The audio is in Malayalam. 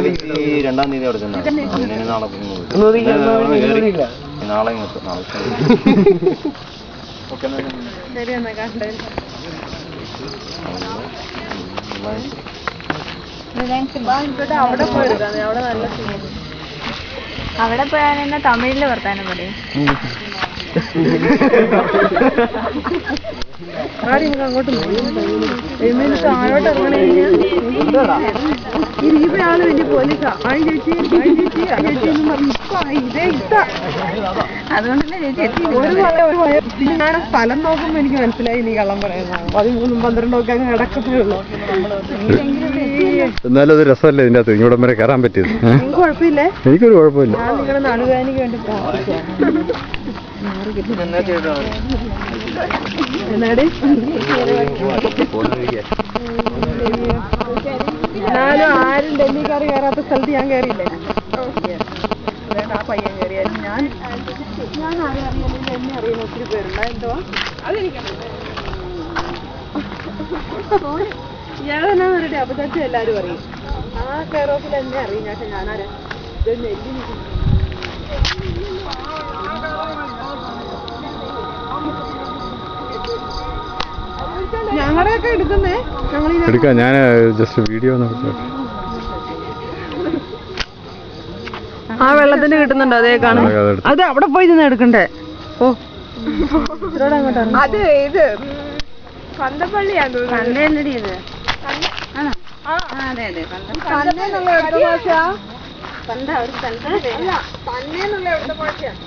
2-ാം തീയതി അവിടെ ചെന്നാണ് നാളെ നാളെ അവിടെ പോയാൽ തമിഴില് വർത്താനം പറയും. അങ്ങോട്ട് താഴോട്ട് ഇറങ്ങണ ഈ ആള് വലിയ പോലീസാ. അതുകൊണ്ടല്ലേ ചേച്ചി ഞാൻ സ്ഥലം നോക്കുമ്പോ എനിക്ക് മനസ്സിലായി നീ കള്ളം പറയുന്ന 13-12 ഒക്കെ അങ്ങ് കിടക്കത്തേ ഉള്ളൂ. എന്നാലും അത് രസമല്ലേ ഇതിന്റെ അകത്ത് ഇങ്ങോട്ട് വരെ കയറാൻ പറ്റിയത്? കുഴപ്പമില്ലേ? എനിക്കൊരു കുഴപ്പമില്ല. ഞാൻ നിങ്ങളുടെ നടുവേദനയ്ക്ക് വേണ്ടി ഞാനും ആരും ഡൽഹിക്കാർ കയറാത്ത സ്ഥലത്ത് ഞാൻ കയറിയില്ലേ? ആ പയ്യൻ കയറിയാലും ഞാൻ ആരും അറിയില്ല. എന്നെ അറിയുന്ന ഒത്തിരി പേരുണ്ട്. എന്തുവാ ഇയാളെന്നാ പറയട്ടെ അപ്പച്ചാച്ചും എല്ലാരും അറിയും. ആ കെയർ ഓഫിൽ എന്നെ അറിയും. പക്ഷെ ഞാനാരാ നെല്ലി ഞങ്ങളുടെയൊക്കെ എടുക്കുന്നേ. എടുക്കാം. ഞാൻ ജസ്റ്റ് വീഡിയോ ആ വെള്ളത്തിന് കിട്ടുന്നുണ്ടോ? അതേ കാണാം. അത് അവിടെ പോയി നിന്ന് എടുക്കണ്ടേ? ഓ അത് ഇത് കന്തപ്പള്ളിയാണ്. കണ്ടേന്നടി ഇത്. അതെ അതെ കണ്ടെന്നുള്ള എടുത്ത ഭാഷ. കണ്ട ഒരു കണ്ടല്ല കണ്ണേന്നുള്ള എടുത്ത ഭാഷയാണ്.